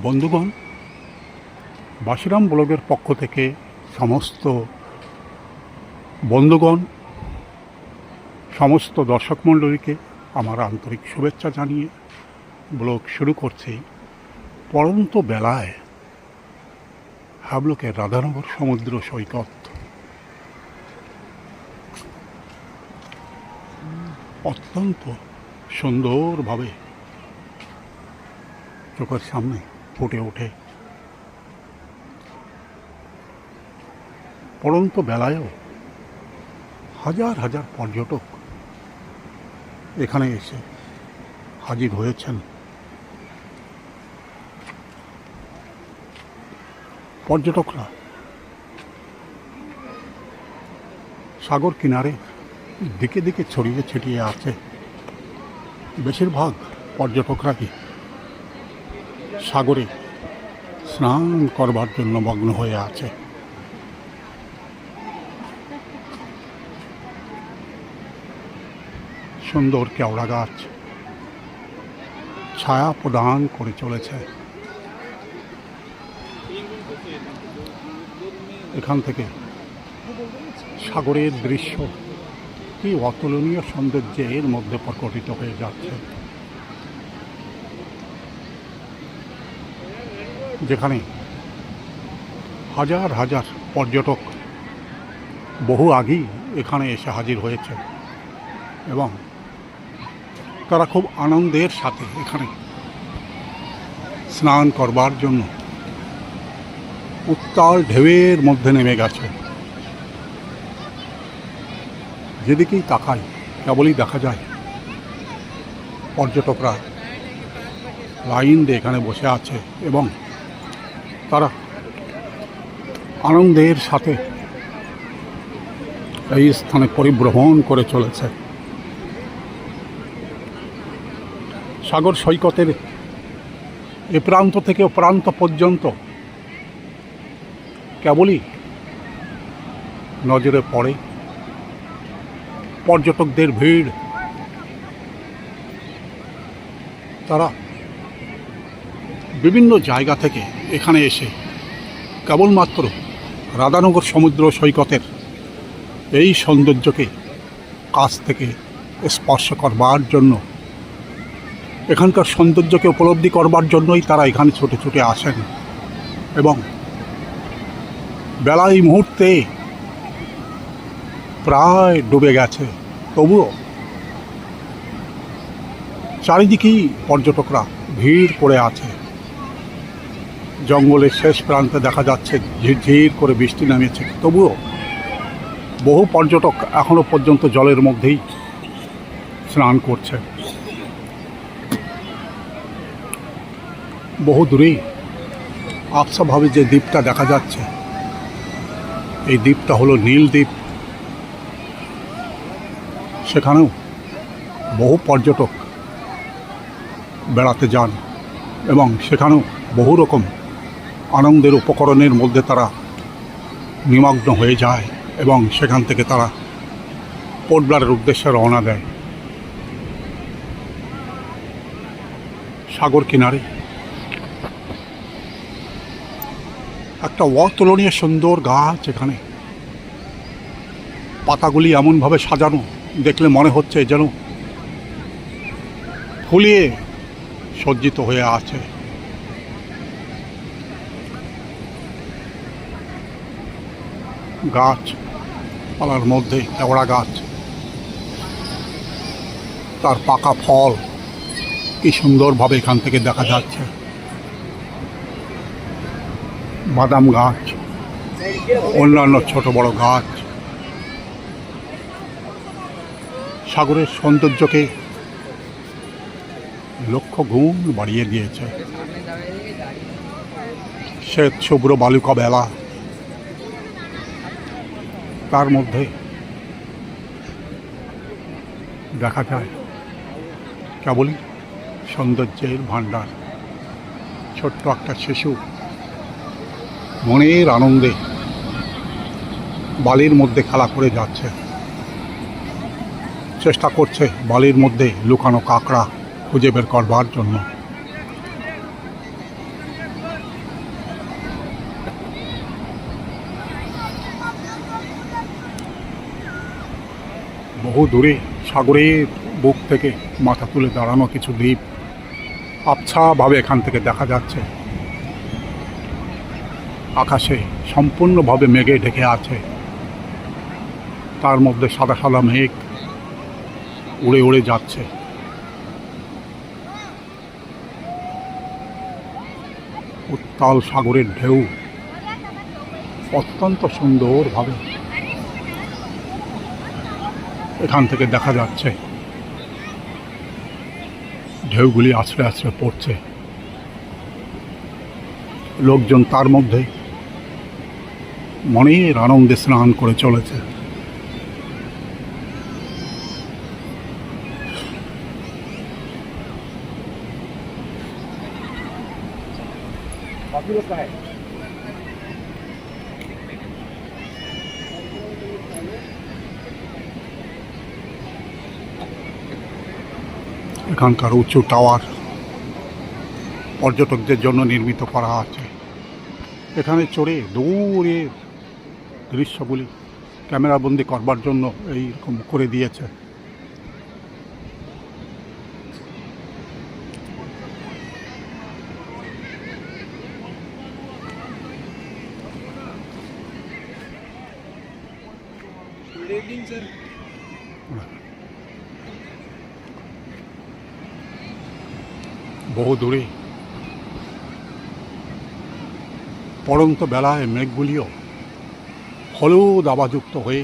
বন্ধুগণ, বাসিরাম ব্লগের পক্ষ থেকে সমস্ত বন্ধুগণ, সমস্ত দর্শক মণ্ডলীকে আমার আন্তরিক শুভেচ্ছা জানিয়ে ব্লগ শুরু করছি। পড়ন্ত বেলায় হাবলকের রাধানগর সমুদ্র সৈকত অত্যন্ত সুন্দরভাবে চোখের সামনে ফুটে ওঠে। পড়ন্ত বেলায়ও হাজার হাজার পর্যটক এখানে এসে হাজির হয়েছেন। পর্যটকরা সাগর কিনারে দিকে দিকে ছড়িয়ে ছিটিয়ে আছে। বেশিরভাগ পর্যটকরাই সাগরে স্নান করবার জন্য মগ্ন হয়ে আছে। সুন্দর কেওড়া গাছ ছায়া প্রদান করে চলেছে। এখান থেকে সাগরের দৃশ্য কি অতুলনীয় সৌন্দর্যের মধ্যে প্রকটিত হয়ে যাচ্ছে, যেখানে হাজার হাজার পর্যটক বহু আগেই এখানে এসে হাজির হয়েছে এবং তারা খুব আনন্দের সাথে এখানে স্নান করবার জন্য উত্তাল ঢেউয়ের মধ্যে নেমে গেছে। যেদিকেই তাকাই কেবলই দেখা যায় পর্যটকরা লাইন দিয়ে এখানে বসে আছে এবং তারা আনন্দের সাথে এই স্থানে পরিভ্রমণ করে চলেছে। সাগর সৈকতের এ প্রান্ত থেকে ও প্রান্ত পর্যন্ত কেবলই নজরে পড়ে পর্যটকদের ভিড়। তারা বিভিন্ন জায়গা থেকে এখানে এসে কেবলমাত্র রাধানগর সমুদ্র সৈকতের এই সৌন্দর্যকে কাছ থেকে স্পর্শ করবার জন্য, এখানকার সৌন্দর্যকে উপলব্ধি করবার জন্যই তারা এখানে ছুটে ছুটে আসেন এবং বেলা এই মুহূর্তে প্রায় ডুবে গেছে, তবুও চারিদিকেই পর্যটকরা ভিড় করে আছে। জঙ্গলের শেষ প্রান্তে দেখা যাচ্ছে ঝিরঝির করে বৃষ্টি নামেছে, তবুও বহু পর্যটক এখনো পর্যন্ত জলের মধ্যেই স্নান করছে। বহু দূরেই আবছাভাবে যে দ্বীপটা দেখা যাচ্ছে, এই দ্বীপটা হলো নীল দ্বীপ। সেখানেও বহু পর্যটক বেড়াতে যান এবং সেখানেও বহু রকম আনন্দের উপকরণের মধ্যে তারা নিমগ্ন হয়ে যায় এবং সেখান থেকে তারা পোর্ট ব্লেয়ারের উদ্দেশ্যে রওনা দেয়। সাগর কিনারে একটা অতুলনীয় সুন্দর গাছ, এখানে পাতাগুলি এমনভাবে সাজানো, দেখলে মনে হচ্ছে যেন ফুলিয়ে সজ্জিত হয়ে আছে। গাছ পালার মধ্যে কেওড়া গাছ, তার পাকা ফল কি সুন্দরভাবে এখান থেকে দেখা যাচ্ছে। বাদাম গাছ, অন্যান্য ছোট বড় গাছ সাগরের সৌন্দর্যকে লক্ষ গুণ বাড়িয়ে দিয়েছে। শ্বেত শুভ্র বালুকা বেলা, তার মধ্যে দেখা যায় কেবলই সৌন্দর্যের ভাণ্ডার। ছোট্ট একটা শিশু মনের আনন্দে বালির মধ্যে খেলা করে যাচ্ছে, চেষ্টা করছে বালির মধ্যে লুকানো কাঁকড়া খুঁজে বের করবার জন্য। বহু দূরে সাগরের বুক থেকে মাথা তুলে দাঁড়ানো কিছু দ্বীপ আবছাভাবে এখান থেকে দেখা যাচ্ছে। আকাশে সম্পূর্ণভাবে মেঘে ঢেকে আছে, তার মধ্যে সাদা সাদা মেঘ উড়ে উড়ে যাচ্ছে। উত্তাল সাগরের ঢেউ অত্যন্ত সুন্দরভাবে এখান থেকে দেখা যাচ্ছে। ঢেউগুলি আছড়ে আছড়ে পড়ছে, লোকজন তার মধ্যে মনের আনন্দে স্নান করে চলেছে। এখানকার উঁচু টাওয়ার পর্যটকদের জন্য নির্মিত করা আছে। এখানে চড়ে দূরের দৃশ্যগুলি ক্যামেরাবন্দি করবার জন্য এইরকম করে দিয়েছে। বহু দূরে পড়ন্ত বেলায় মেঘগুলিও হলুদ আভাযুক্ত হয়ে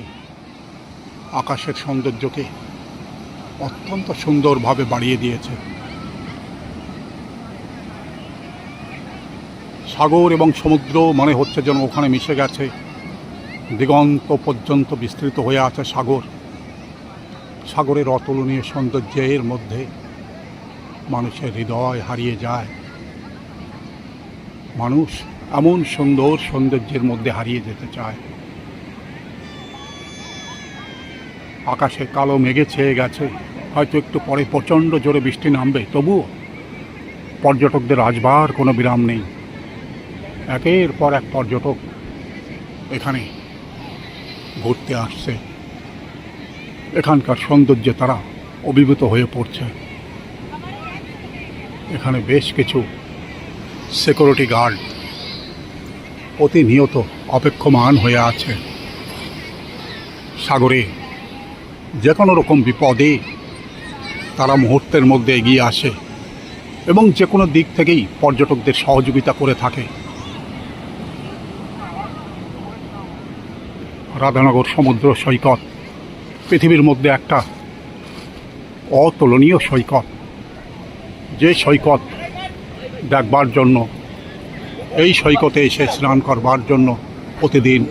আকাশের সৌন্দর্যকে অত্যন্ত সুন্দরভাবে বাড়িয়ে দিয়েছে। সাগর এবং সমুদ্র মনে হচ্ছে যেন ওখানে মিশে গেছে। দিগন্ত পর্যন্ত বিস্তৃত হয়ে আছে সাগর। সাগরের অতুলনীয় সৌন্দর্যের মধ্যে মানুষের হৃদয় হারিয়ে যায়। মানুষ এমন সুন্দর সৌন্দর্যের মধ্যে হারিয়ে যেতে চায়। আকাশে কালো মেঘে ছেয়ে গেছে, হয়তো একটু পরে প্রচণ্ড জোরে বৃষ্টি নামবে, তবুও পর্যটকদের আসবার কোনো বিরাম নেই। একের পর এক পর্যটক এখানে ঘুরতে আসছে। এখানকার সৌন্দর্যে তারা অভিভূত হয়ে পড়ছে। এখানে বেশ কিছু সিকিউরিটি গার্ড প্রতিনিয়ত অপেক্ষমান হয়ে আছে। সাগরে যে কোনো রকম বিপদে তারা মুহূর্তের মধ্যে এগিয়ে আসে এবং যে কোনো দিক থেকেই পর্যটকদের সহযোগিতা করে থাকে। রাধানগর সমুদ্র সৈকত পৃথিবীর মধ্যে একটা অতুলনীয় সৈকত, যে সৈকত দেখবার জন্য, এই সৈকতে এসে স্নান করবার জন্য প্রতিদিন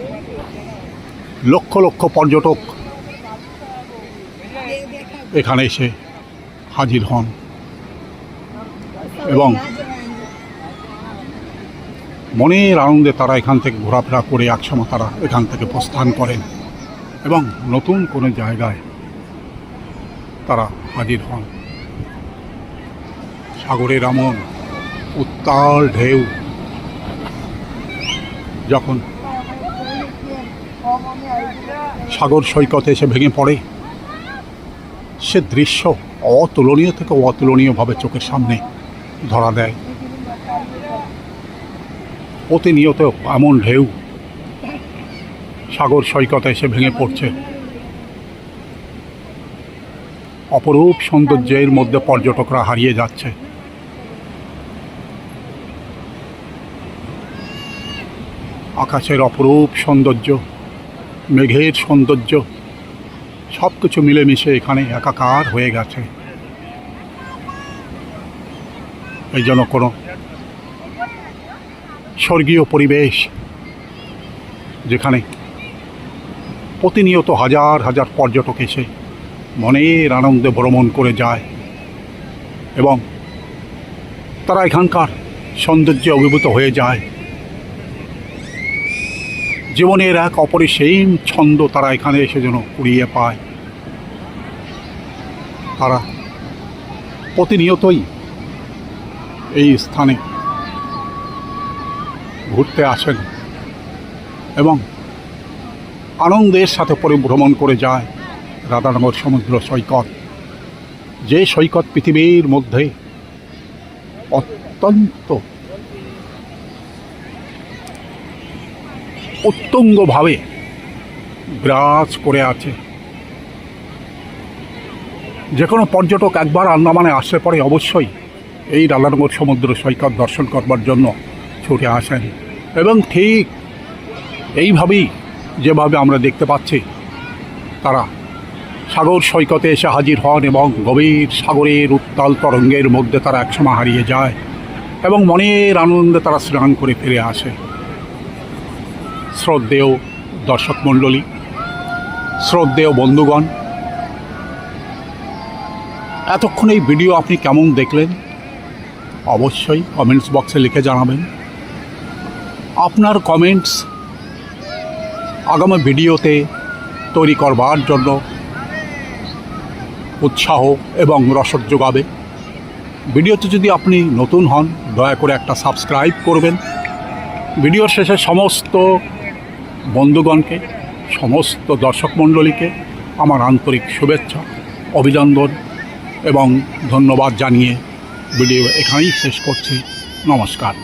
লক্ষ লক্ষ পর্যটক এখানে এসে হাজির হন এবং মনের আনন্দে তারা এখান থেকে ঘোরাফেরা করে একসময় তারা এখান থেকে প্রস্থান করেন এবং নতুন কোনো জায়গায় তারা হাজির হন। সাগরের এমন উত্তাল ঢেউ যখন সাগর সৈকতে এসে ভেঙে পড়ে, সে দৃশ্য অতুলনীয় থেকে অতুলনীয়ভাবে চোখের সামনে ধরা দেয়। প্রতিনিয়ত এমন ঢেউ সাগর সৈকতে এসে ভেঙে পড়ছে। অপরূপ সৌন্দর্যের মধ্যে পর্যটকরা হারিয়ে যাচ্ছে। আকাশের অপরূপ সৌন্দর্য, মেঘের সৌন্দর্য সব কিছু মিলেমিশে এখানে একাকার হয়ে গেছে। এই জন্য কোনো স্বর্গীয় পরিবেশ, যেখানে প্রতিনিয়ত হাজার হাজার পর্যটক এসে মনের আনন্দে ভ্রমণ করে যায় এবং তারা এখানকার সৌন্দর্যে অভিভূত হয়ে যায়। জীবনের এক অপরিসীম ছন্দ তারা এখানে এসে যেন কুড়িয়ে পায়। তারা প্রতিনিয়তই এই স্থানে ঘুরতে আসেন এবং আনন্দের সাথে পরিভ্রমণ করে যায় রাধানগর সমুদ্র সৈকত, যে সৈকত পৃথিবীর মধ্যে অত্যন্ত উত্তুঙ্গভাবে বিরাজ করে আছে। যে কোনো পর্যটক একবার আন্দামানে আসলে পরে অবশ্যই এই রাধানগর সমুদ্র সৈকত দর্শন করবার জন্য ছুটে আসেন, এবং ঠিক এইভাবেই যেভাবে আমরা দেখতে পাচ্ছি তারা সাগর সৈকতে এসে হাজির হন এবং গভীর সাগরের উত্তাল তরঙ্গের মধ্যে তারা একসময় হারিয়ে যায় এবং মনের আনন্দে তারা স্নান করে ফিরে আসে। শ্রদ্ধেয় দর্শক মণ্ডলী, শ্রদ্ধেয় বন্ধুগণ, এতক্ষণ এই ভিডিও আপনি কেমন দেখলেন অবশ্যই কমেন্টস বক্সে লিখে জানাবেন। আপনার কমেন্টস আগামী ভিডিওতে তৈরি করবার জন্য উৎসাহ এবং রসদ যোগাবে। ভিডিওতে যদি আপনি নতুন হন দয়া করে একটা সাবস্ক্রাইব করবেন। ভিডিওর শেষে সমস্ত বন্ধুগণকে, সমস্ত দর্শক মণ্ডলীকে আমার আন্তরিক শুভেচ্ছা, অভিনন্দন এবং ধন্যবাদ জানিয়ে ভিডিও এখানেই শেষ করছি। নমস্কার।